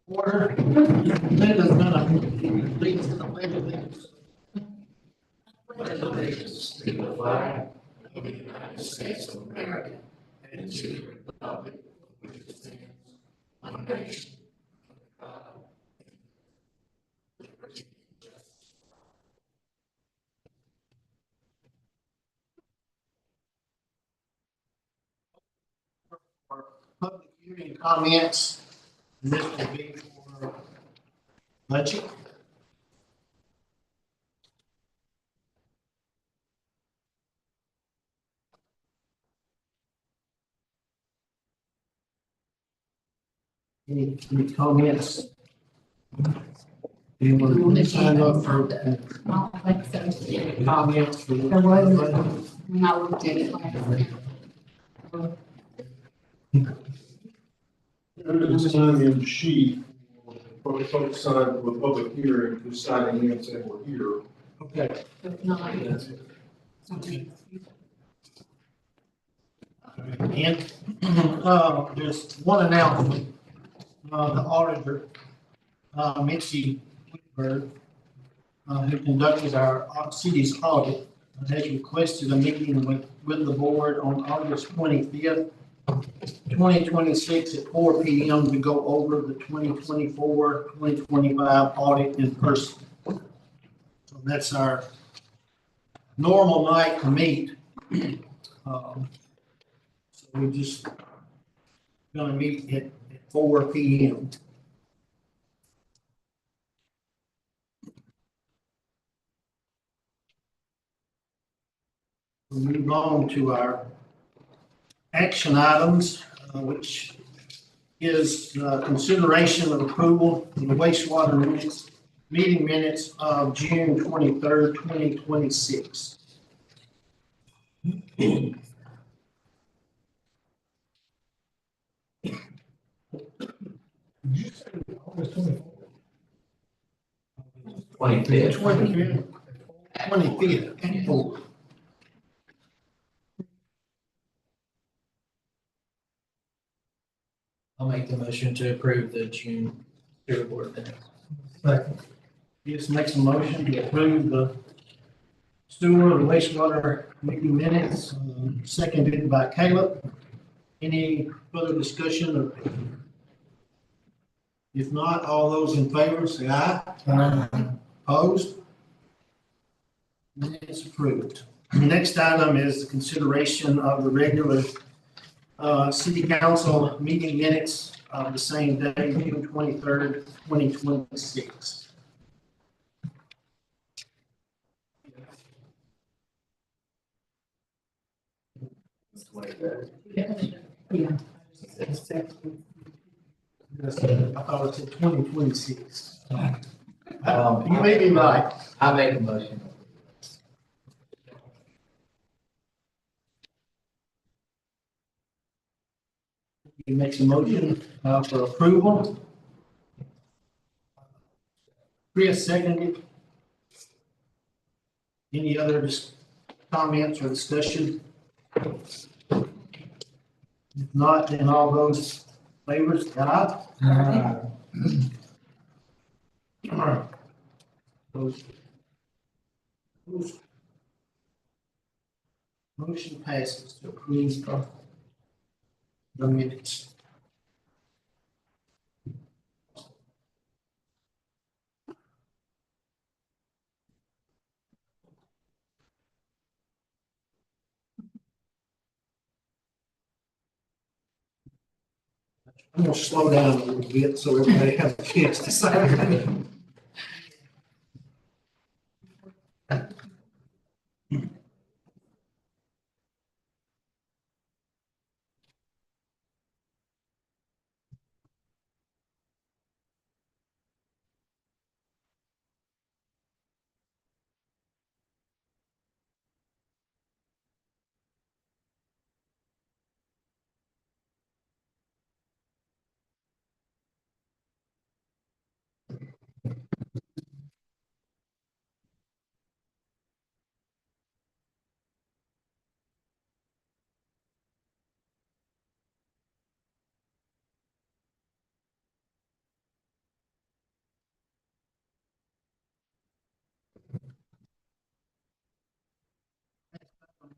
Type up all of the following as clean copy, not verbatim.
Order. Linda's gonna lead us in the pledge of allegiance. Pledge allegiance to the flag of the United States of America and to the republic for which it stands, one nation, under God, liberty and justice. For public hearing comments, and this will be for budget. Any comments? Anyone sign up for I don't think so. comments? for There was, when I looked at it last week. Under the sign-in sheet, public sign for a public hearing, who's signing in saying we're here. Okay. If not, That's it. something. And, there's one announcement. The auditor, Mitzi Whitberg, who conducted our city's audit, has requested a meeting with the board on August 25th, 2026 at 4 p.m. to go over the 2024-2025 audit in person. So that's our normal night to meet. So we just gonna meet at 4 p.m. We'll move on to our action items, which is consideration of approval of the wastewater meeting minutes of June 23rd, 2026. Twenty-fifth. 25th and 4th. I'll make the motion to approve the June sewer board minutes. This makes a motion to approve the sewer and wastewater meeting minutes, seconded by Caleb. Any further discussion? If not, all those in favor say aye. Opposed? Minutes approved. Next item is the consideration of the regular city council meeting minutes of the same day, June 23rd, 2026. Yeah. I thought it said 2026. You may be right. I make a motion. He makes a motion for approval. Chris seconded. Any other comments or discussion? If not, then all those favors, aye. All right. Those. Motion passes to approve the minutes. I'm gonna slow down a little bit so everybody has a chance to say.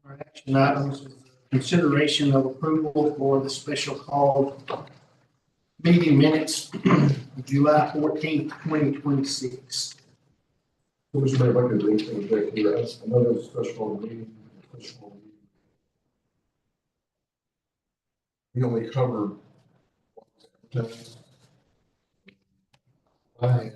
Our action items, consideration of approval for the special call meeting minutes, July 14th, 2026. Commissioner Mayor, if I could interject here, as another special meeting, we only covered. I had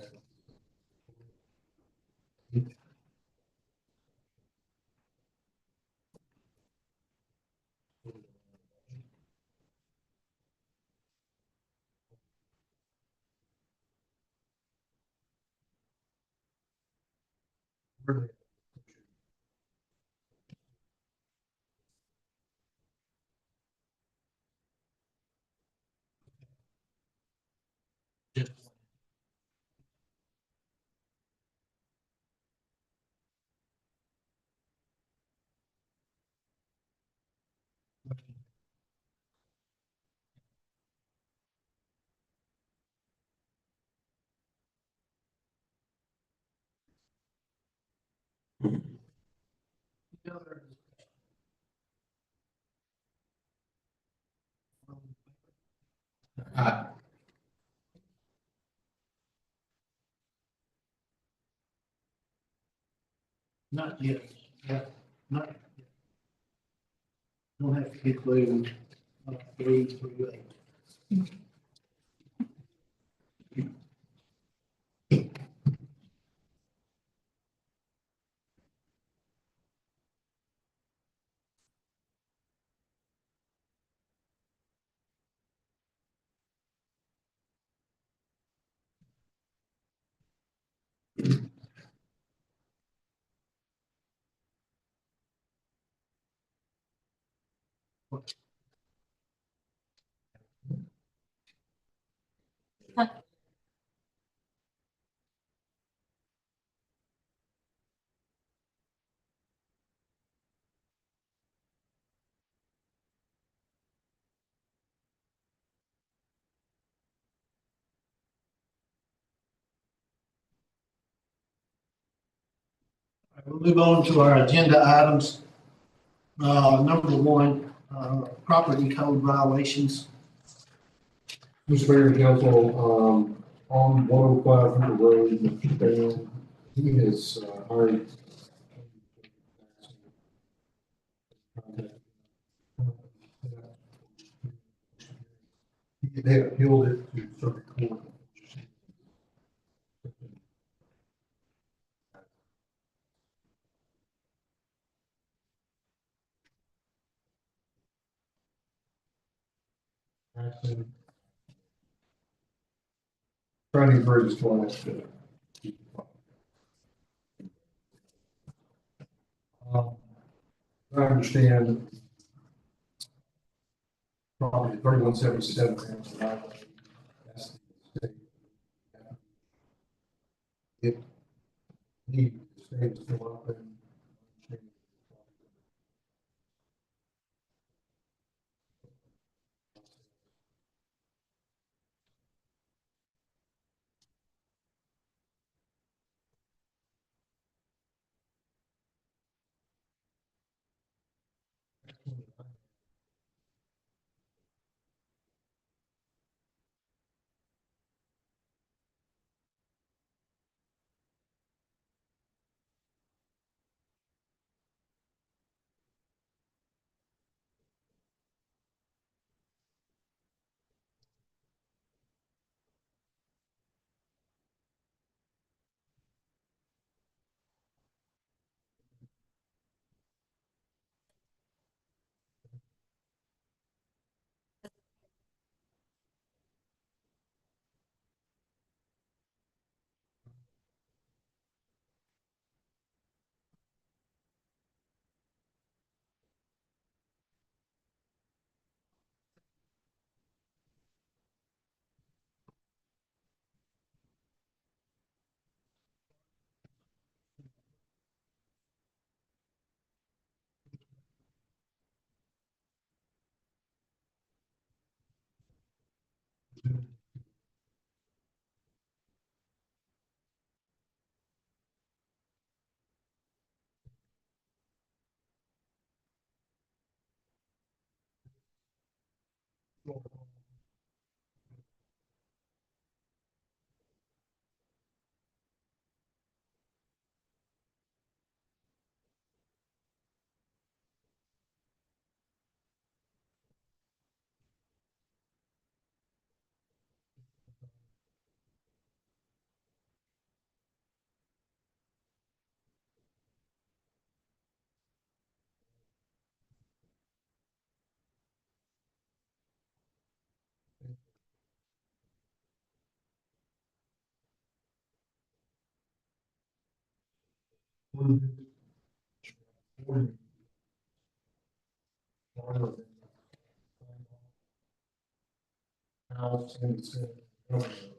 really Just Not yet. Yeah, not yet. Don't have to include 338. We'll move on to our agenda items. Number one, property code violations. Mr. Mayor and Council, on 105 Hooper Road, Mr. Dale, he has hired. They appealed it to circuit court. Trying to encourage us to last. I understand probably 3177. That's the state. It needs to stay still up and. House and Senate government.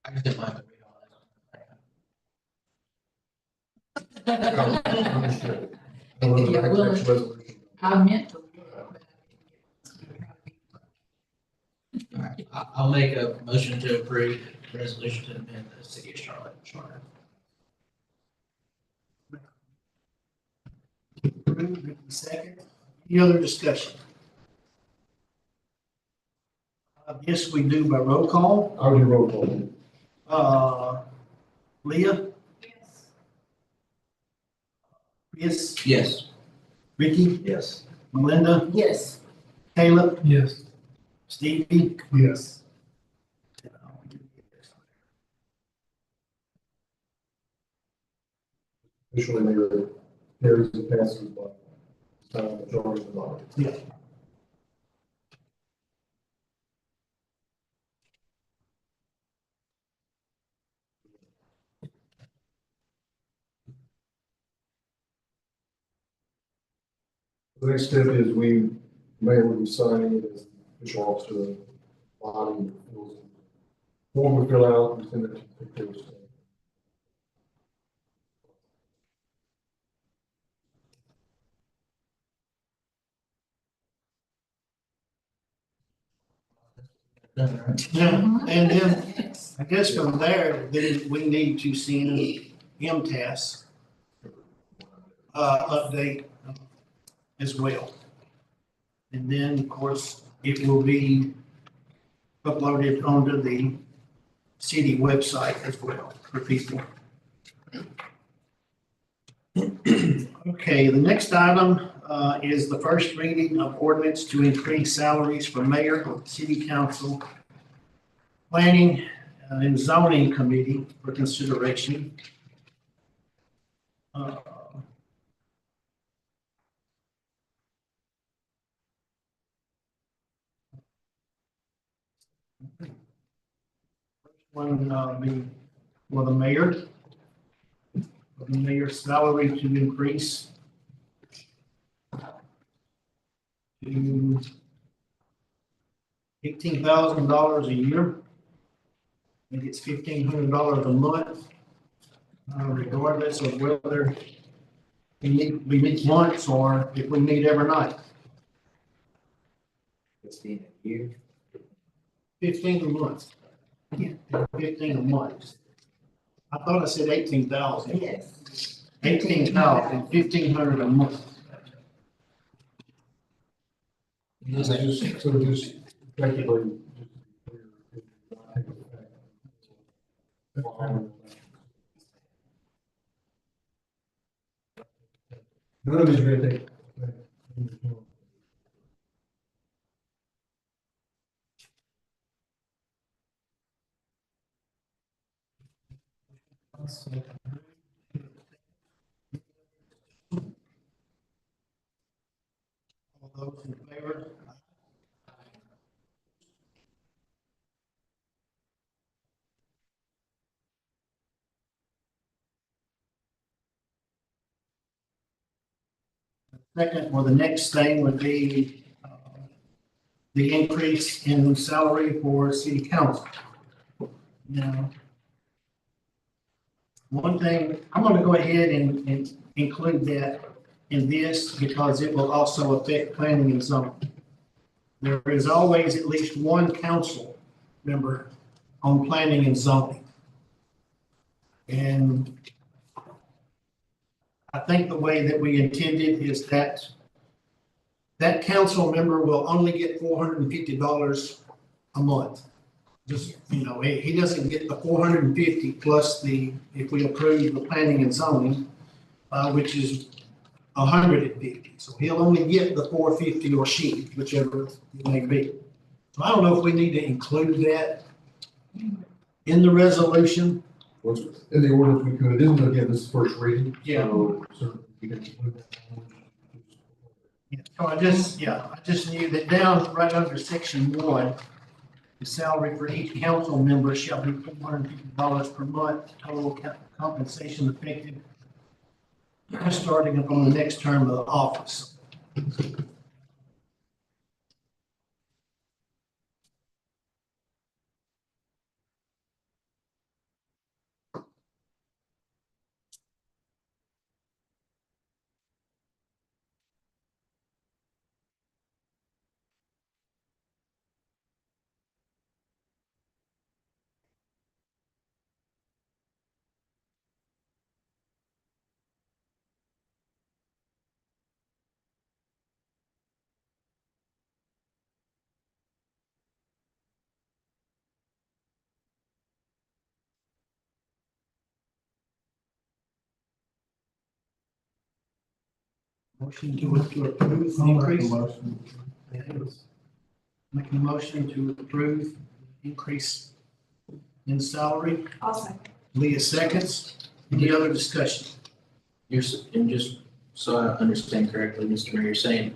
I just didn't mind to read all that. Understood. Next resolution. I meant to. All right, I'll make a motion to approve the resolution to amend the city of Charlotte charter. Second. Any other discussion? Yes, we do by roll call. I'll do roll call. Leah? Yes. Yes. Ricky? Yes. Melinda? Yes. Caleb? Yes. Stevie? Yes. Officially, Mayor, carries and passes by majority of the vote. Yeah. The next step is mayor will be signing it as official officer of the body. Form we fill out and send it to the Secretary of State. Done, right? Yeah, and then I guess from there, then we need to send MTS update as well. And then, of course, it will be uploaded onto the city website as well for people. Okay, the next item is the first reading of ordinance to increase salaries for mayor, city council, planning and zoning committee for consideration. One, be for the mayor. For the mayor's salary to increase to $18,000 a year. I think it's $1,500 a month, regardless of whether we meet once or if we meet every night. It's been a year. 15 a month. 15 a month. I thought I said 18,000. Yes. 18,000, 1,500 a month. So just effectively. None of these are gonna take. All those in favor? Second, or the next thing would be the increase in salary for city council. Now, one thing, I'm going to go ahead and include that in this because it will also affect planning and zoning. There is always at least one council member on planning and zoning. And I think the way that we intended is that that council member will only get $450 a month. Just, he doesn't get the 450 plus if we approve the planning and zoning, which is 150. So he'll only get the 450 or she, whichever it may be. So I don't know if we need to include that in the resolution. Once in the ordinance, we could, isn't, again, this is first reading. Yeah. So we can include that. So I just knew that down right under section 1, the salary for each council member shall be $450 per month, total compensation effective starting upon the next term of the office. Motion to approve the increase. Making a motion to approve increase in salary. I'll second. Leah seconds. Any other discussion? And just so I understand correctly, Mr. Mayor, you're saying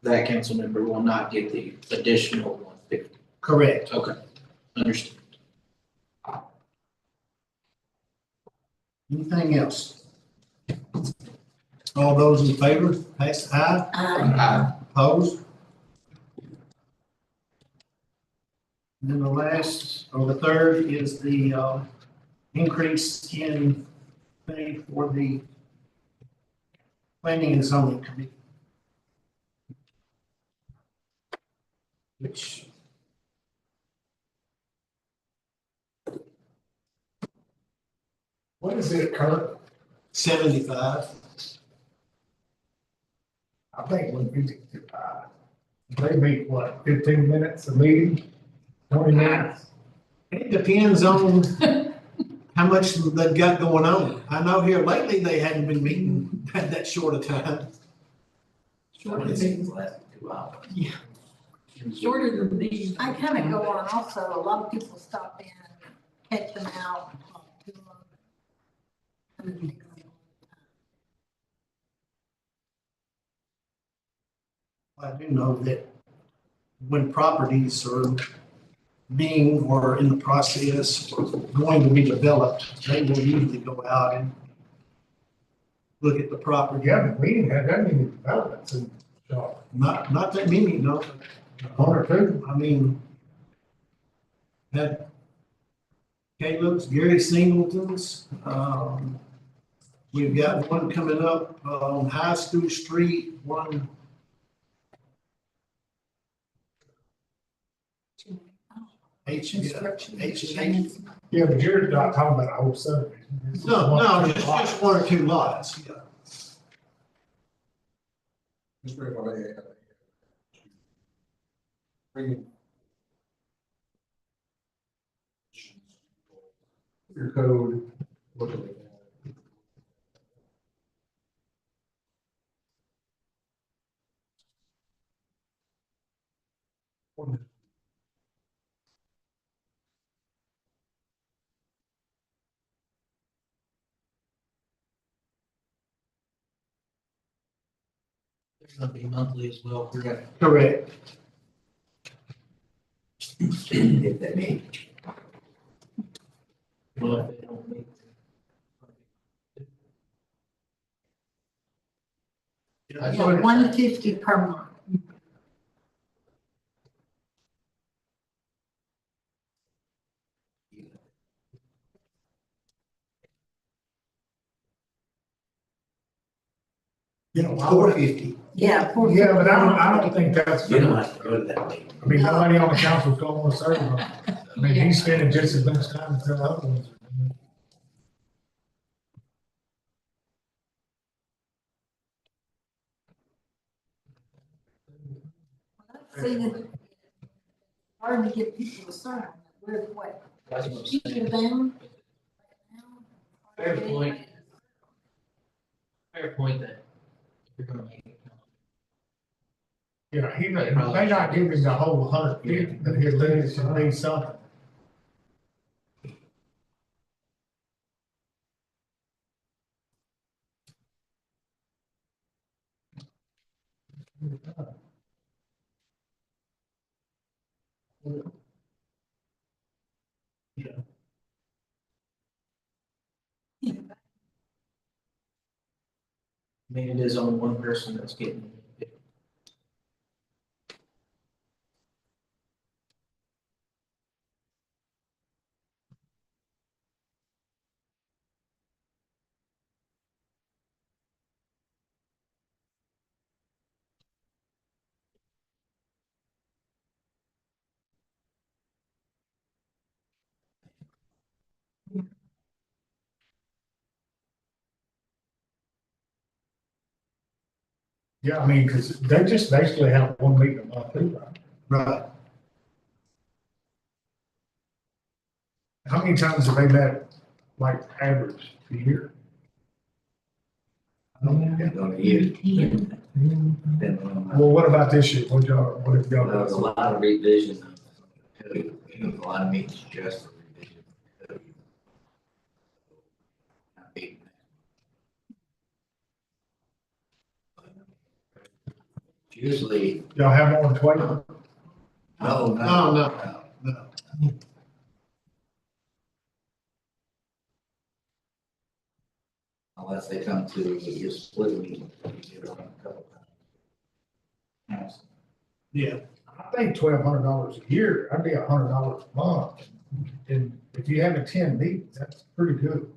that council member will not get the additional 150. Correct. Okay, understood. Anything else? All those in favor, pass aye. Aye. Opposed? And then the last, or the third, is the increase in pay for the planning and zoning committee. Which What is it current? 75. I think when they meet, what, 15 minutes a meeting? 20 minutes? It depends on how much they've got going on. I know here lately, they hadn't been meeting that short a time. Shorter It's less than 2 hours. Shorter than these. I kind of go on also, a lot of people stop in, catch them out, talk to them. And it takes them a long time. I do know that when properties are being or in the process or going to be developed, they will usually go out and look at the property. Yeah, but we didn't have that many developments in Charlotte. Not that many, no. One or two. I mean, had Caleb's, Gary Singleton's, we've got one coming up on High School Street, one. H and H. Yeah, but you're not talking about a whole subdivision. It's No, one or no, two just lots. one or two lots, yeah. Mr. Mayor, if I may add, bringing your code, look at it. There's gonna be monthly as well, correct? Correct. If they meet. Well, if they don't meet. Yeah, 150 per month. You know, I 450. Yeah. Yeah, but I don't think that's. You don't have to go to that meeting. I mean, nobody on the council's going to want to serve them. I mean, he's spending just as much time as the other ones. See, it's hard to get people to sign. We're what, That's what I'm cheaper saying. than? Fair point. Fair point that you're gonna make it. Yeah, he may not give him the whole 150, but he'll let it should be something. I mean, it is only one person that's getting it. Yeah, I mean, because they just basically have one meeting a month, too, right? Right. How many times have they met, like, average a year? Depends on the year. Depends on. Well, what about this year? What have y'all There was a done? lot of revision. There was a lot of meetings just for revision. Not big. Usually, Y'all have more than 20? no, No. unless they come to your split meeting. You get on a couple times. Yeah. I think $1,200 a year, that'd be $100 a month. And if you have a 10 meetings, that's pretty good.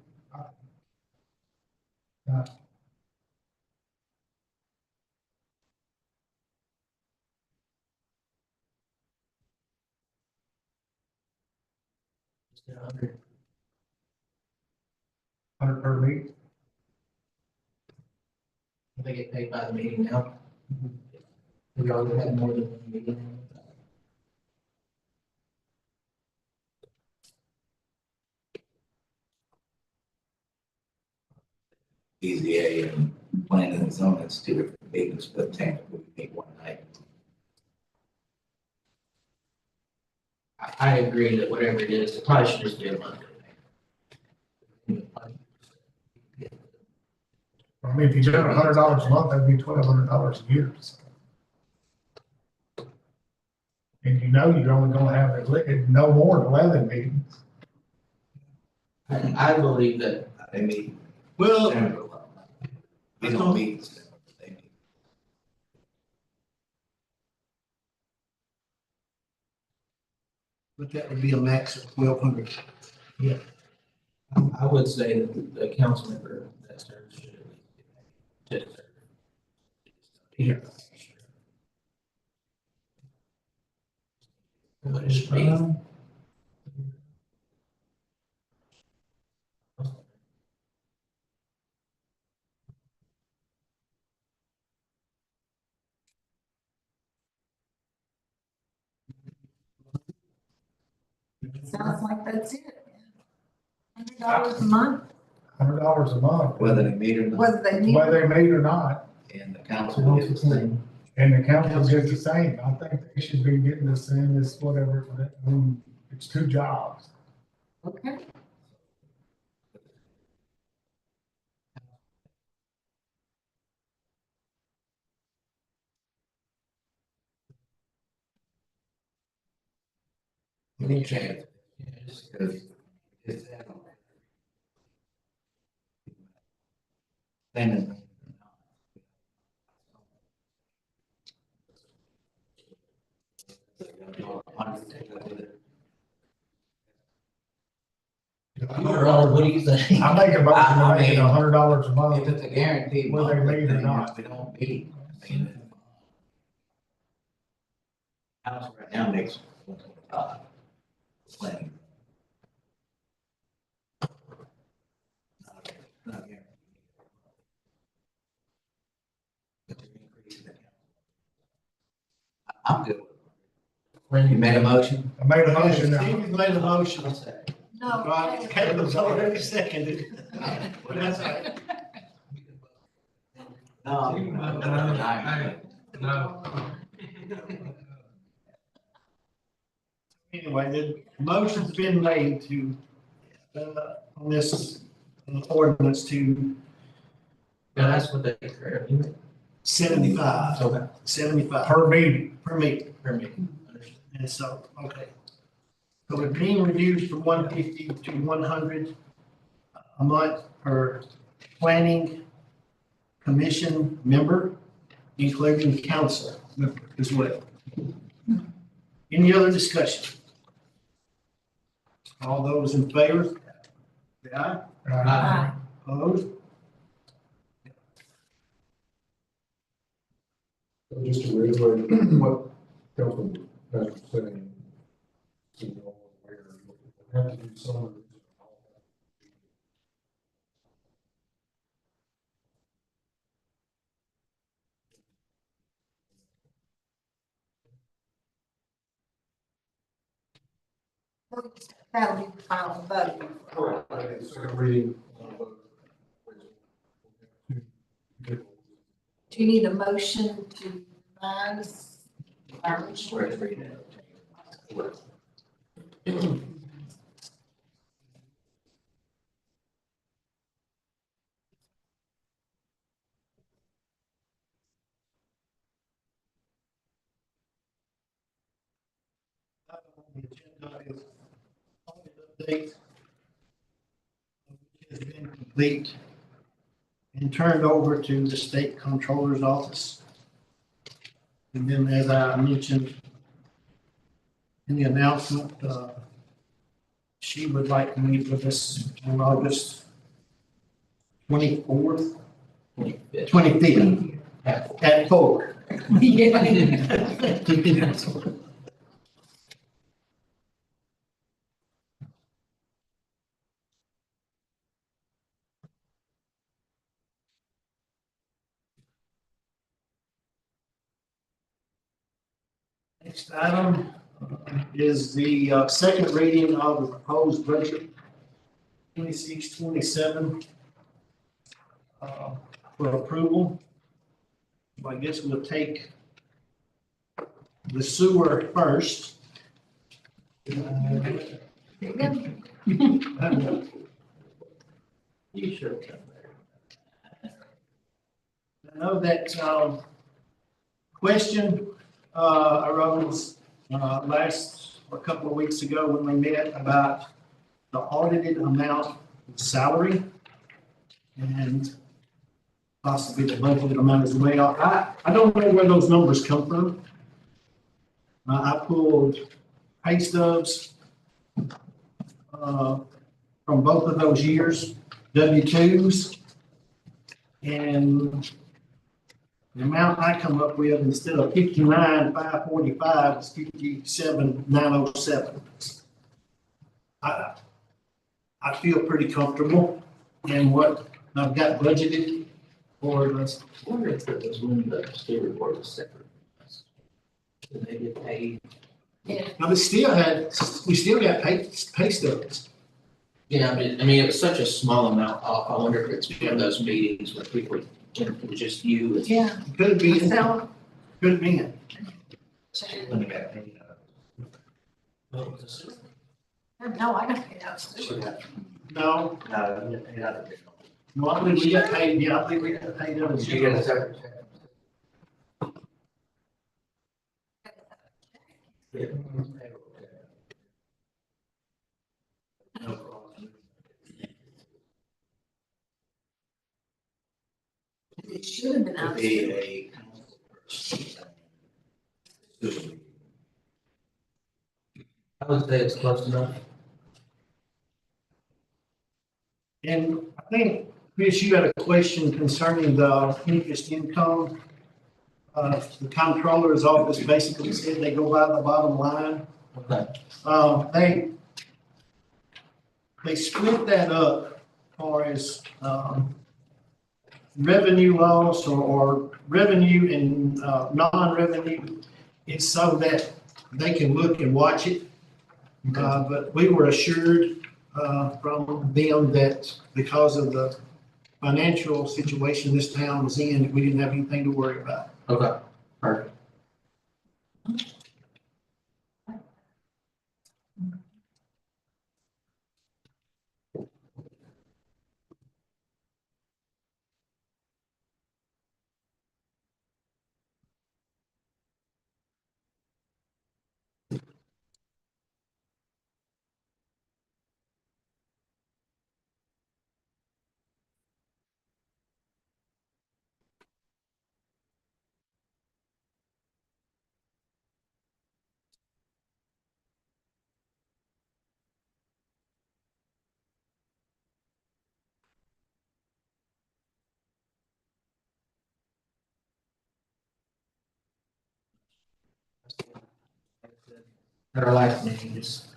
It's 100. 100 per meeting. They get paid by the meeting now. We already had more than one meeting. BZA and planning and zoning, it's two different meetings, but technically we meet one night. I agree that whatever it is, it probably should just be a monthly thing. I mean, if you done $100 a month, that'd be $1,200 a year. And you know you're only gonna have no more than 11 meetings. I believe that They meet. Well, We don't meet. They meet. but that would be a max of 1,200. I would say that the council member that serves should at least get paid to serve. Yeah. What it should be. Sounds like that's it. $100 a month, $100 a month. Whether they meet or not, whether they need. Whether they meet or not, and the council gets the same. and the council gets the same. I think they should be getting the same as whatever, I mean, it's 2 jobs. Okay. Any chance? Because it's that. Then. What do you think? I make a motion I to make it mean, $100 a If month. it's a guaranteed. Whether they monthly meet or thing, not. We don't meet. I mean, house right now makes, plenty. Not guaranteed. But to increase the count. I'm good. You made a motion? I made a motion now. Steve made a motion. No. Right, Caleb's already seconded. Well, that's all right. No. No. Anyway, the motion's been made to, on this ordinance to That's what they currently. 75, Okay. 75 Per meeting. per meeting. Per meeting. Understood. And so, okay. So it's being reduced from 150 to 100 a month per planning commission member, including council member as well. Any other discussion? All those in favor? Say aye. Aye. Opposed? So just to reiterate what Councilman Patrick was saying, so you're all aware, we have to do some of this. That'll be the final vote. Correct. Second reading. Do you need a motion to revise? Swear to read it. The agenda is audit update, which has been complete and turned over to the state controller's office. And then, as I mentioned in the announcement, she would like to meet with us on August 24th, 25th, at 4. Next item is the second reading of the proposed budget 26-27 for approval. I guess we'll take the sewer first. You sure can. I know that question arose a couple of weeks ago when we met about the audited amount of salary and possibly the budgeted amount as well. I don't know where those numbers come from. I pulled pay stubs from both of those years, W-2s, and the amount I come up with, instead of 59,545, is 57,907. I feel pretty comfortable in what I've got budgeted for this. I wonder if it was when the state report was separate. Did they get paid? Yeah. Now, we still got pay stubs. Yeah, but I mean, it was such a small amount. I wonder if it's one of those meetings where people, when it was just you and. Yeah. Could be, So, could be. When you got paid, no, I don't get out. No, no, you get paid out of it. no, I believe we got paid, yeah, I believe we got paid out of You get a jail. separate check. Yeah. No problem. It should have been out. Could be a council person. I would say it's close enough. And I think, Chris, you had a question concerning the interest income. The comptroller's office basically said they go by the bottom line. Okay. They split that up as far as, revenue loss or revenue and, non-revenue. It's so that they can look and watch it. But we were assured, from them that because of the financial situation this town was in, we didn't have anything to worry about. Okay, perfect. At our last meeting, just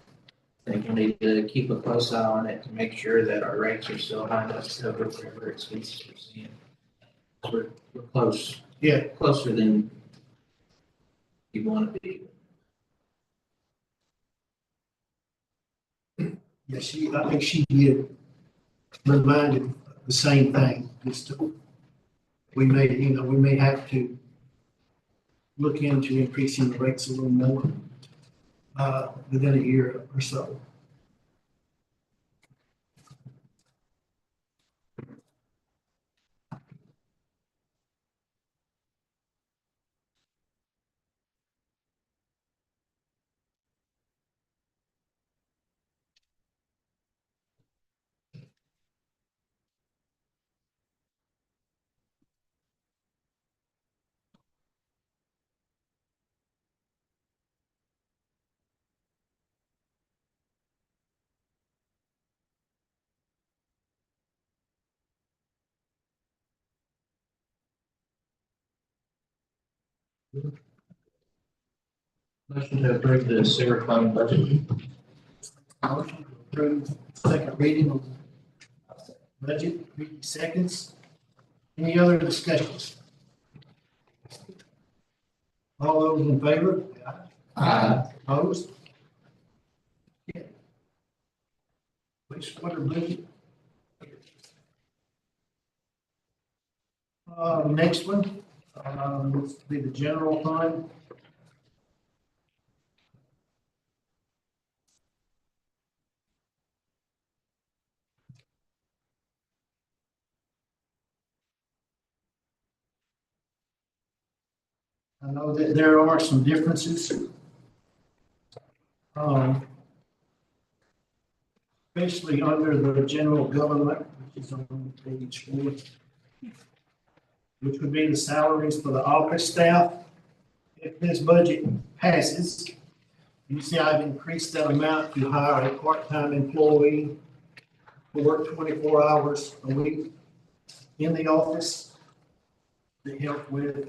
think we need to keep a close eye on it to make sure that our rates are still high enough to cover whatever expenses we're seeing. We're close. Yeah. Closer than you want to be. Yeah, I think she did reminded the same thing, just we may have to look into increasing the rates a little more, within a year or so. Motion to approve the sewer fund budget. Motion to approve second reading of budget, 50 seconds. Any other discussions? All those in favor? Opposed? Yeah. Wastewater budget. Next one, will be the general fund. I know that there are some differences Um, Especially under the general government, which is on page 4, which would be the salaries for the office staff. If this budget passes, you see I've increased that amount to hire a part-time employee to work 24 hours a week in the office to help with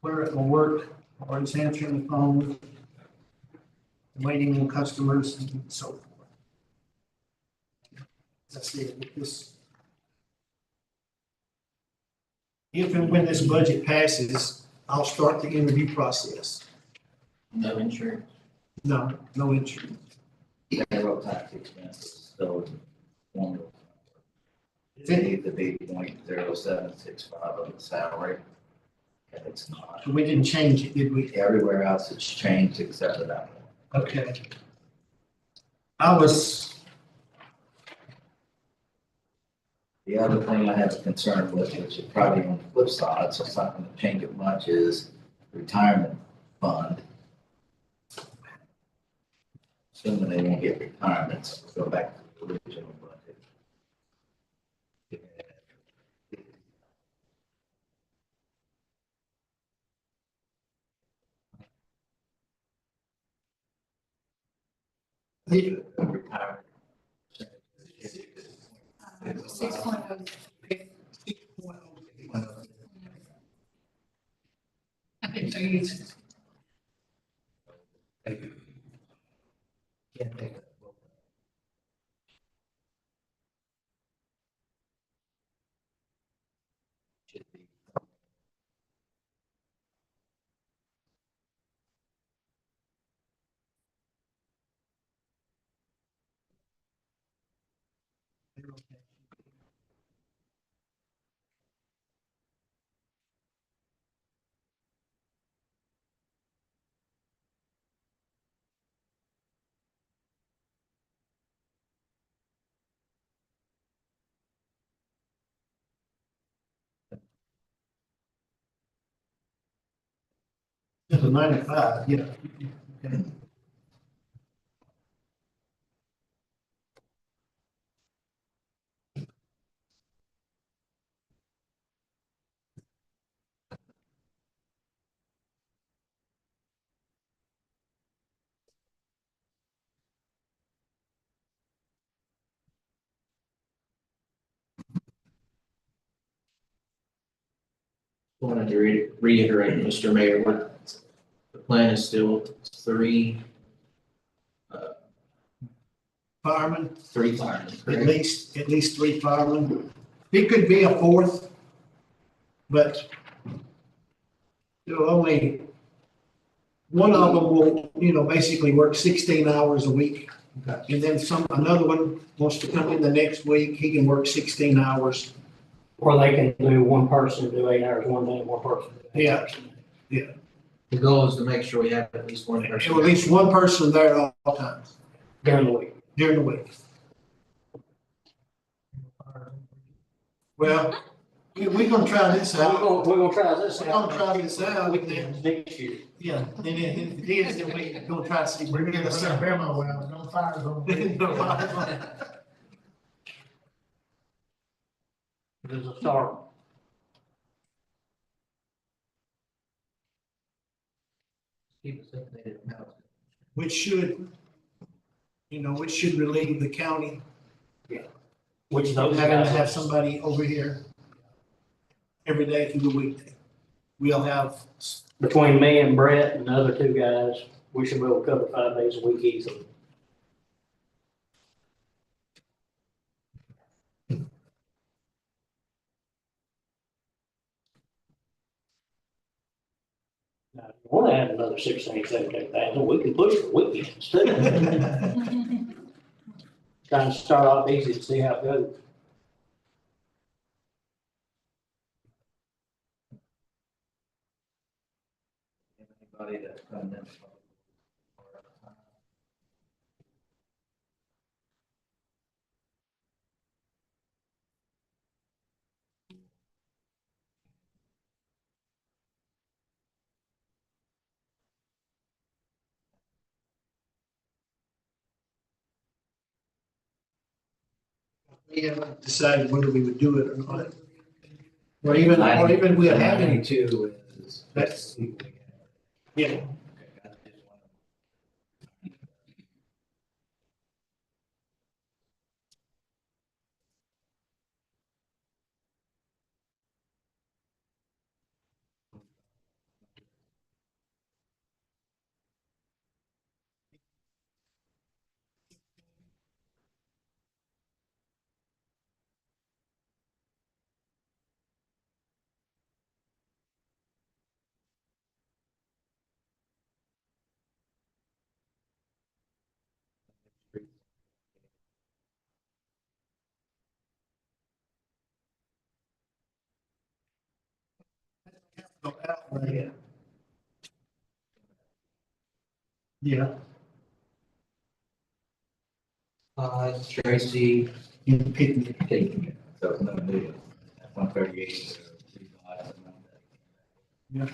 clerical work, or is answering the phone, waiting on customers and so forth. That's it. With this, if and when this budget passes, I'll start the interview process. No insurance. No, no insurance. Payroll tax expenses, so formula. Is It it? needs to be 0.0765 of the salary. And it's not. We didn't change it, did we? Everywhere else it's changed except for that one. Okay. I was, The other thing I have a concern with, which is probably on the flip side, so it's not going to change it much, is retirement fund. Assuming they won't get retirements, we'll go back to the original budget. Retirement. 6.0. I think they use Can't take it. Should be. it's a 95, yeah. Okay. Wanted to reiterate, Mr. Mayor, the plan is still three Firemen, firemen, at correct? least 3 firemen. It could be a 4th, but only one of them will, basically work 16 hours a week. Okay. And then another one wants to come in the next week, he can work 16 hours. Or they can do one person do 8 hours one day, one person do 8 Yeah. hours. The goal is to make sure we have at least one At person. least one person there at all times During the week. during the week. Well, we're gonna try this out. We're gonna try this out. We're gonna try this out. Next year. Yeah, and if it is, then we're gonna try to see. We're gonna send a memo out, no fires on. There's a start. Keep us updated on how it's Which should relieve the county Which those having to guys, have somebody over here every day through the week. We'll have, between me and Brett and the other 2 guys, we should be able to cover 5 days a week easily. Now, if you want to add another 16, 17,000, we can push for weekends too. Trying to start off easy to see how it goes. Anybody that's come in. We haven't decided whether we would do it or not. Or even we have any, 92 is. That's- yeah. Go outlay. Yeah, Tracy, you can pick me. taking it, so it's no new. 138. Yeah.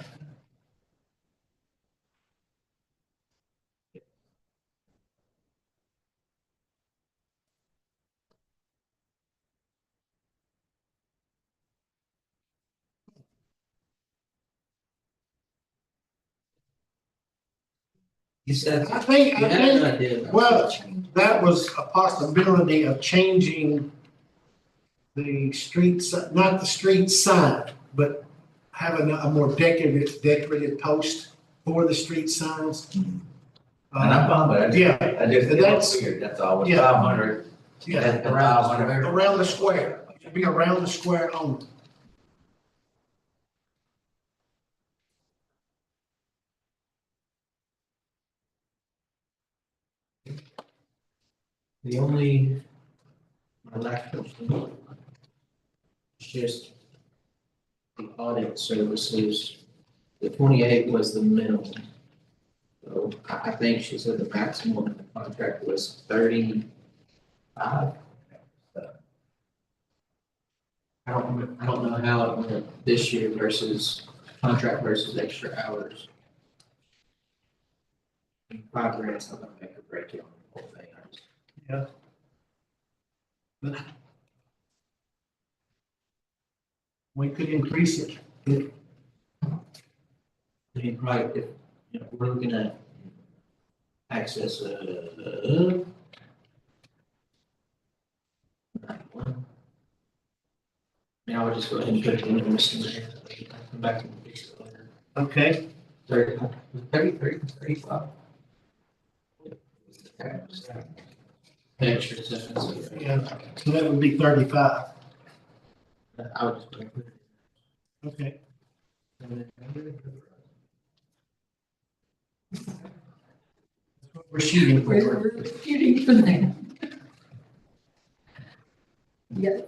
You said. I think, You I had an think, idea about well, changing. that was a possibility of changing the streets, not the street sign, but having a more decorative post for the street signs. And I'm fine with it. Yeah, I just, that's- weird, that's all, with Yeah. 500. yeah, At 500. around the square, it should be around the square only. The only, my last question is just the audit services. The 28 was the minimum. So I think she said the maximum in the contract was 35. I don't know how it went this year versus contract versus extra hours. $5,000, I'm gonna make a break it on the whole thing. We could increase it. I mean, right, if, we're looking at access, now we'll just go ahead and put it in the list in there. Come back and fix it later. Okay, 35. Extra seconds. yeah, so that would be 35. I would just put it. Okay. That's what we're shooting for. We're shooting for that. Yeah,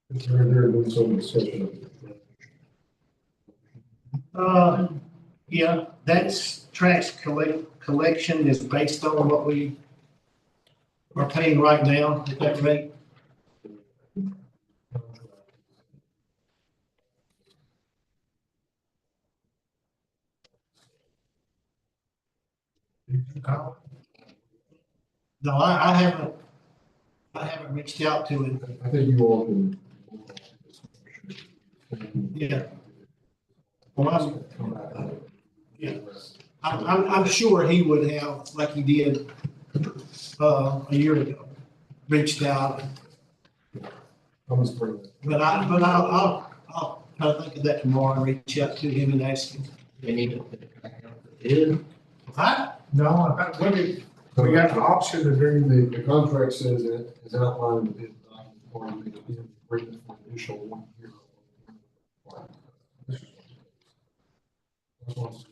There been some discussion. Yeah, that's trash collection is based on what we are paying right now at that rate. No, I haven't reached out to him. I think you all can. Yeah. Well, I'm sure he would have, like he did, a year ago, reached out. I'm just bringing it. But I'll try to think of that tomorrow and reach out to him and ask him. We need to put it back out. It No, I think we got the option to do The contract says it is outlined in the document, or you can be agreement for an additional 1 year. That's what I'm saying.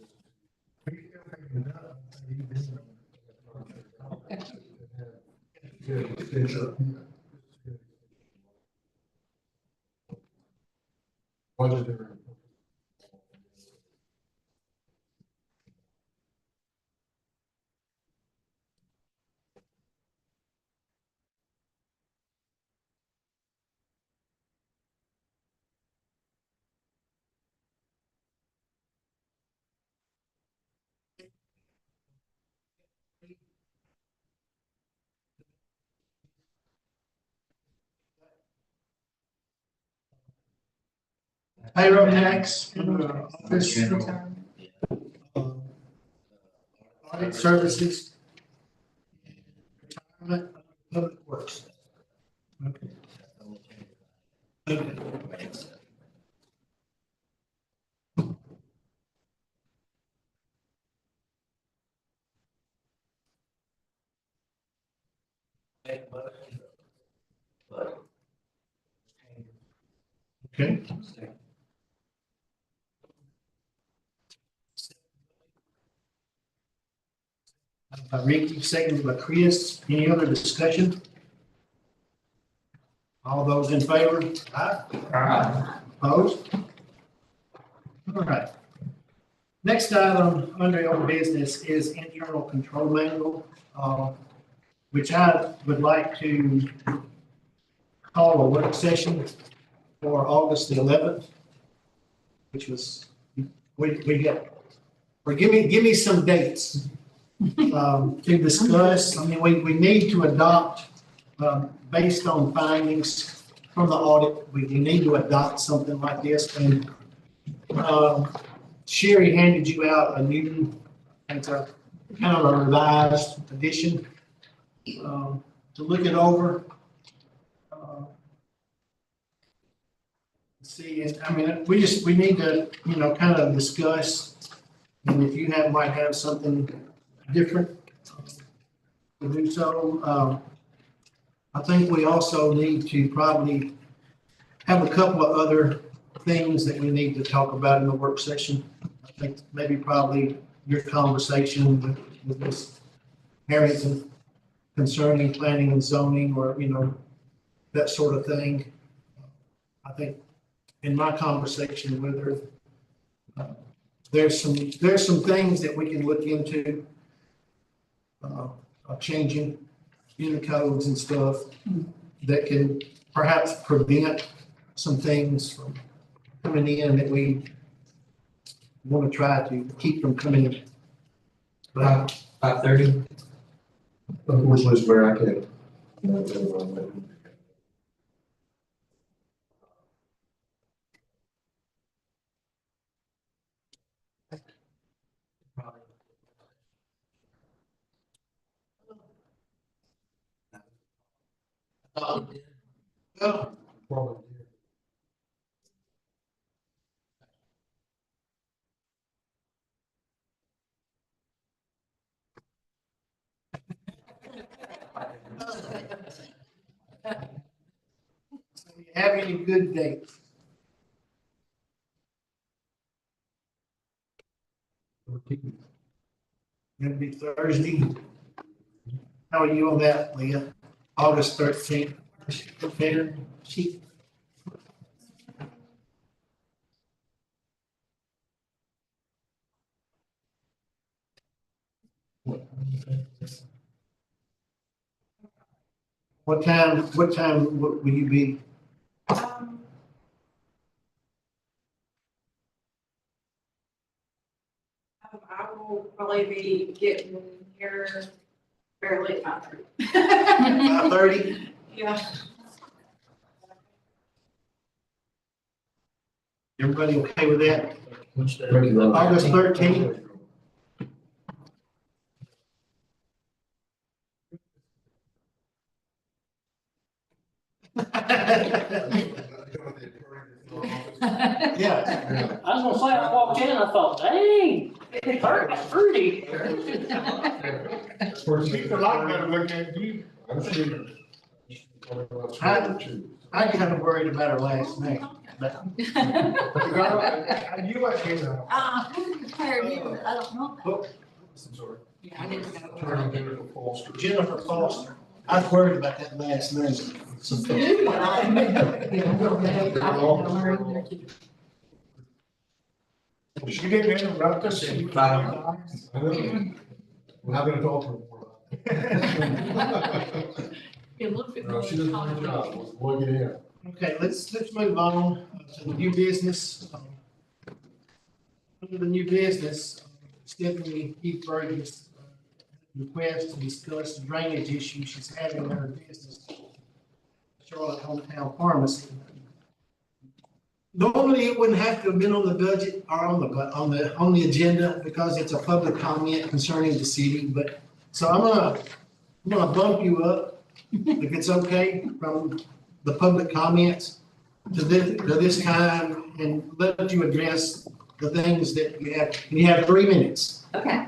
Yeah, extension. Budgetary. payroll tax, office, audit services, retirement, public works. Okay. Okay. Okay. By Ricky, seconded by Chris. Any other discussion? All those in favor? Aye. Opposed? All right. Next item under old business is internal control manual, which I would like to call a work session for August the 11th, which was, we get, or give me some dates to discuss. I mean, we need to adopt, based on findings from the audit, we need to adopt something like this. And Sherry handed you out a new, it's a kind of a revised edition to look it over. See, and I mean, we need to, kind of discuss, and if you might have something different to do so. I think we also need to probably have a couple of other things that we need to talk about in the work session. I think maybe probably your conversation with Ms. Harrington concerning planning and zoning, or, that sort of thing. I think in my conversation with her, there's some things that we can look into, changing in the codes and stuff that can perhaps prevent some things from coming in that we want to try to keep from coming in. But 5:30. Unfortunately, it's where I can. well, Probably. so you have any good dates? It'll be Thursday. How are you on that, Leah? August 13th. Okay. What time will you be? I will probably be getting here fairly late 5:30. 5:30? Yeah. Everybody okay with that? Which day? August 13th? Yeah. I was gonna say, I walked in, I thought, dang, 30. People like that look at you. I'm sure. I'm kind of worried about her last name, but You like him now. Who prepared you? I don't know. I'm sorry. Yeah, I didn't know. Attorney Jennifer Foster. Jennifer Foster. I was worried about that last name. She didn't interrupt us. She was Five. nice. I know. We're not gonna talk to her more about it. A little bit No, more. she does a good job. We'll get in. Okay, let's move on to the new business. Under the new business, Stephanie Keith Burgess request to discuss the drainage issue she's having in her business, Charlotte Hometown Pharmacy. Normally, it wouldn't have to have been on the budget or on the agenda because it's a public comment concerning the city, but, so I'm gonna bump you up, if it's okay, from the public comments to this time and let you address the things that you have. And you have 3 minutes. Okay.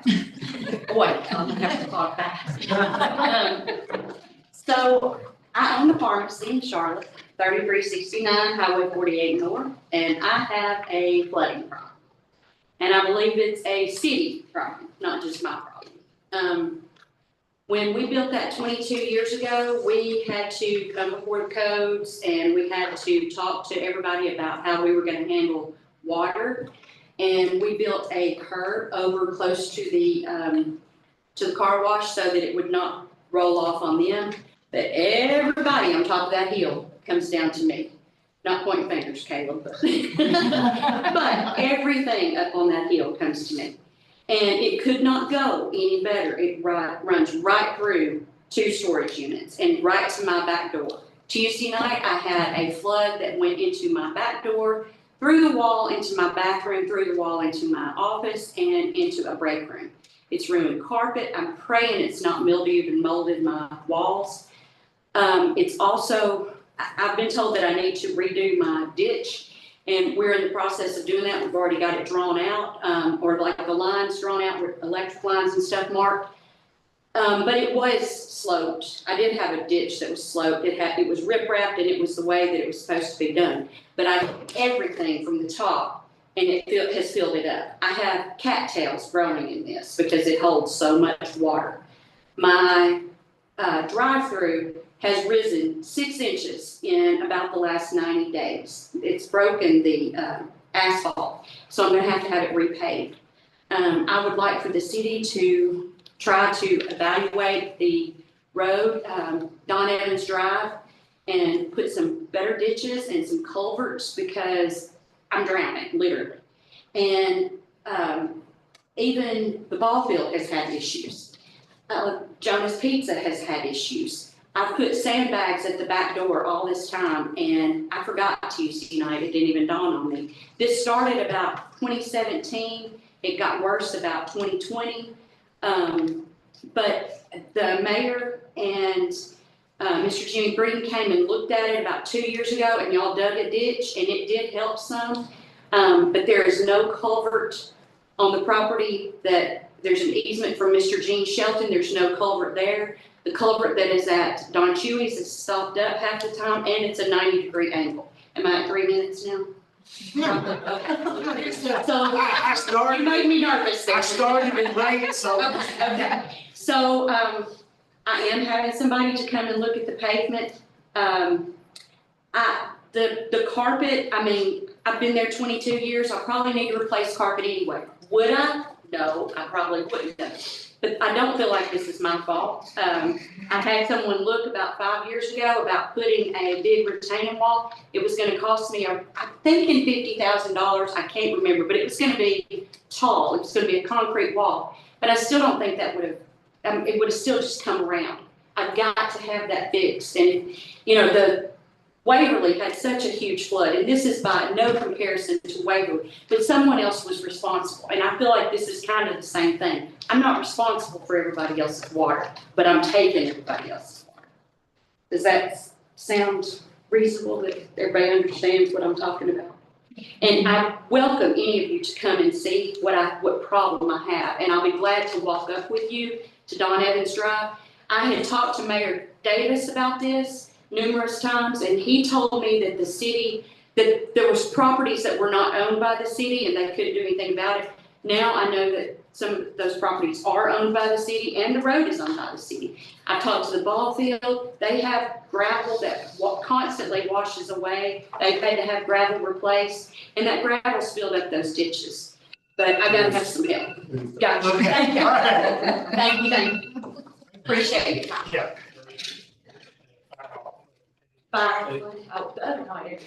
Wait, I'm gonna have to talk fast. So I own a pharmacy in Charlotte, 3369 Highway 48 North, and I have a flooding problem. And I believe it's a city problem, not just my problem. When we built that 22 years ago, we had to come before the codes and we had to talk to everybody about how we were gonna handle water. And we built a curb over close to the car wash so that it would not roll off on them. But everybody on top of that hill comes down to me. Not pointing fingers, Caleb, but but everything up on that hill comes to me. And it could not go any better. It runs right through 2 storage units and right to my back door. Tuesday night, I had a flood that went into my back door, through the wall into my bathroom, through the wall into my office, and into a break room. It's ruined carpet. I'm praying it's not mildewed and molded my walls. It's also, I've been told that I need to redo my ditch, and we're in the process of doing that. We've already got it drawn out, or like the lines drawn out with electric lines and stuff marked. But it was sloped. I did have a ditch that was sloped. It was rip-wrapped, and it was the way that it was supposed to be done. But I took everything from the top, and it has filled it up. I have cattails growing in this because it holds so much water. My drive-through has risen 6 inches in about the last 90 days. It's broken the asphalt, so I'm gonna have to have it repaved. I would like for the city to try to evaluate the road, Don Evans Drive, and put some better ditches and some culverts because I'm drowning, literally. And even the ball field has had issues. Jonas Pizza has had issues. I've put sandbags at the back door all this time, and I forgot Tuesday night. It didn't even dawn on me. This started about 2017. It got worse about 2020. But the mayor and Mr. Jimmy Green came and looked at it about 2 years ago, and y'all dug a ditch, and it did help some. But there is no culvert on the property. That there's an easement from Mr. Gene Shelton. There's no culvert there. The culvert that is at Don Chewy's is stopped up half the time, and it's a 90-degree angle. Am I at 3 minutes now? Okay. So I you started, made me nervous there. I started it late, so. Okay. So I am having somebody to come and look at the pavement. The carpet, I mean, I've been there 22 years. I probably need to replace carpet anyway. Would I? No, I probably wouldn't have. But I don't feel like this is my fault. I had someone look about 5 years ago about putting a big retaining wall. It was gonna cost me, I'm thinking $50,000, I can't remember, but it was gonna be tall. It was gonna be a concrete wall. But I still don't think that would have, it would have still just come around. I've got to have that fixed. And, you know, the Waverly had such a huge flood, and this is by no comparison to Waverly, but someone else was responsible. And I feel like this is kind of the same thing. I'm not responsible for everybody else's water, but I'm taking everybody else's water. Does that sound reasonable, that everybody understands what I'm talking about? And I welcome any of you to come and see what problem I have, and I'll be glad to walk up with you to Don Evans Drive. I had talked to Mayor Davis about this numerous times, and he told me that the city, that there was properties that were not owned by the city and they couldn't do anything about it. Now I know that some of those properties are owned by the city and the road is owned by the city. I talked to the ball field. They have gravel that constantly washes away. They've had to have gravel replaced, and that gravel's filled up those ditches. But I gotta have some help. Gotcha. Okay. Thank you. All right. Thank you. Appreciate your time. Yeah. Bye. Oh, the other night.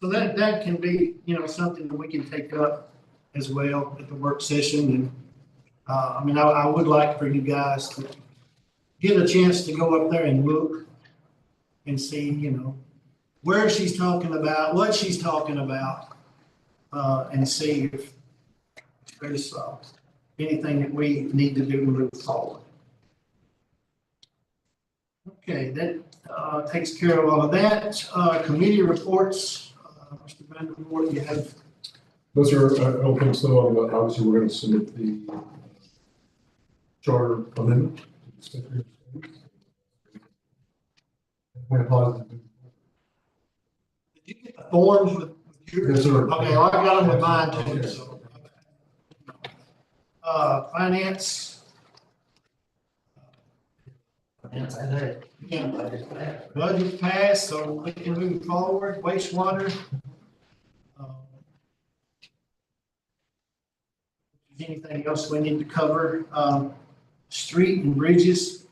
So that can be, something that we can take up as well at the work session. And, I would like for you guys to get a chance to go up there and look and see, where she's talking about, what she's talking about, and see if there's anything that we need to do to move forward. Okay, that takes care of all of that. Committee reports, Mr. Vandervoort, you have. Those are, I don't think so. Obviously, we're going to submit the charter amendment to the Secretary of State. When positive. Did you get the forms with yours? Yes, sir. Okay, well, I got them with mine too, so. Finance. Yeah. Budget passed, so we can move forward. Wastewater. Anything else we need to cover? Street and bridges.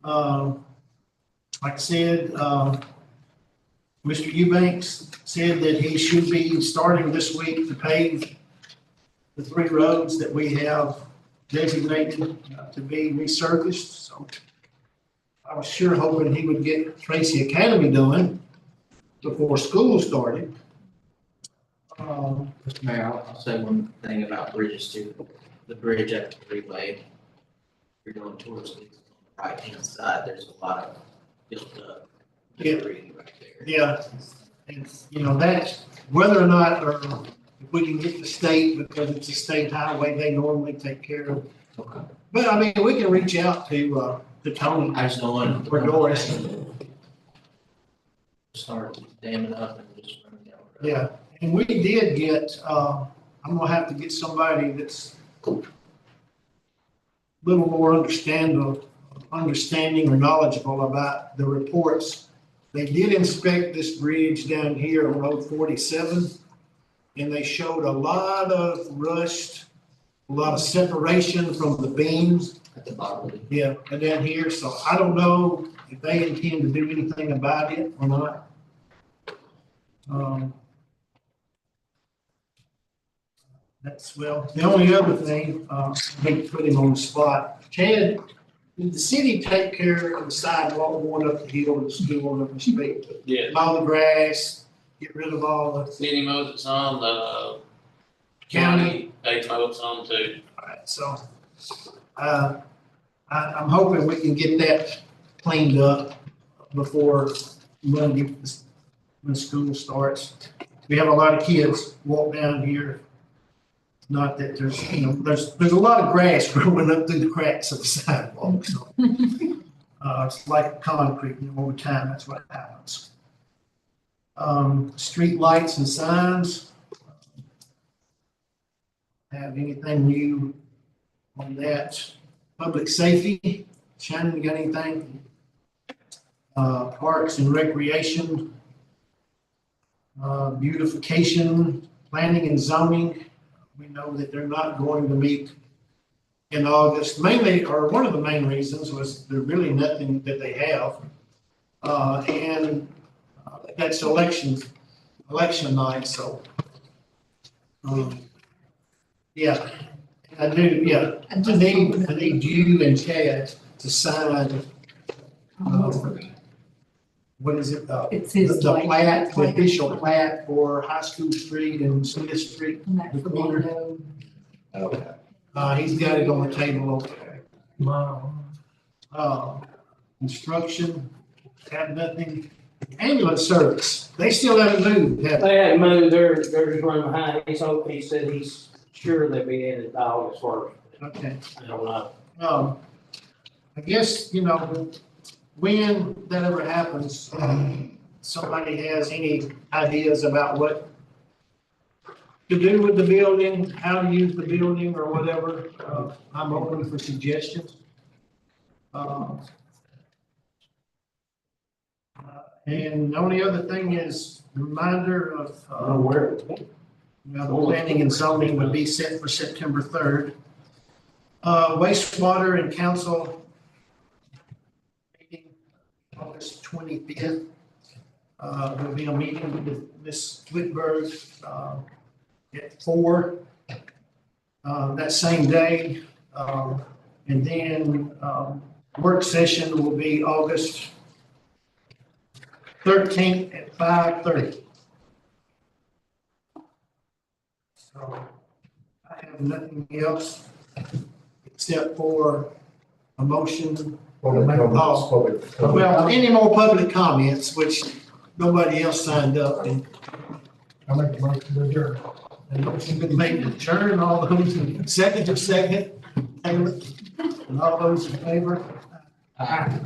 Like I said, Mr. Eubanks said that he should be starting this week to pave the 3 roads that we have designated to be resurfaced. So I was sure hoping he would get Tracy Academy done before school started. Mr. Mayor, I'll say one thing about bridges too. The bridge at the freeway, you're going towards the right-hand side, there's a lot of built up debris right there. Yeah, and you know, that's whether or not, or if we can get the state, because it's a state highway, they normally take care of. Okay. But I mean, we can reach out to Tony I just don't want. or Doris. Start damming up and just running down the road. Yeah, and we did get, I'm gonna have to get somebody that's a little more understanding or knowledgeable about the reports. They did inspect this bridge down here on Road 47, and they showed a lot of rust, a lot of separation from the beams. At the bottom of it. Yeah, and down here, so I don't know if they intend to do anything about it or not. That's, well, the only other thing, I hate to put him on the spot. Chad, did the city take care of the sidewalk going up the hill to the school on the street? Yeah, Mow the grass, get rid of all the city mows it some, the county. they mow it some too. Alright, so, I'm hoping we can get that cleaned up before Monday, when school starts. We have a lot of kids walk down here. Not that there's, you know, there's a lot of grass growing up through the cracks of the sidewalk, so. It's like concrete, you know, over time, that's what happens. Street lights and signs. Have anything new on that? Public safety, Shannon, you got anything? Parks and recreation, beautification, planning and zoning. We know that they're not going to meet in August. Mainly, or one of the main reasons was there's really nothing that they have. And that's election night, so. Yeah, I do, yeah. I need you and Chad to sign, what is it? It's his The like- plat, the official plat for High School Street and Smith Street. And that's the window. He's got it on the table over there. Construction, have nothing. Ambulance service, they still haven't moved, have they? They hadn't moved, they're just running behind. He said he's sure they'll be in the August first. Okay. I don't know. I guess, you know, when that ever happens, somebody has any ideas about what to do with the building, how to use the building or whatever, I'm open for suggestions. And the only other thing is the reminder of, Where? the planning and zoning would be set for September 3rd. Wastewater and council meeting August 25th. There'll be a meeting with Ms. Whitberg at 4 that same day. And then work session will be August 13th at 5:30. So I have nothing else except for a motion. Public comments, public. Well, any more public comments, which nobody else signed up, and I make a motion to adjourn. the motion been made to adjourn. All those in second, Taylor, and all those in favor? Aye.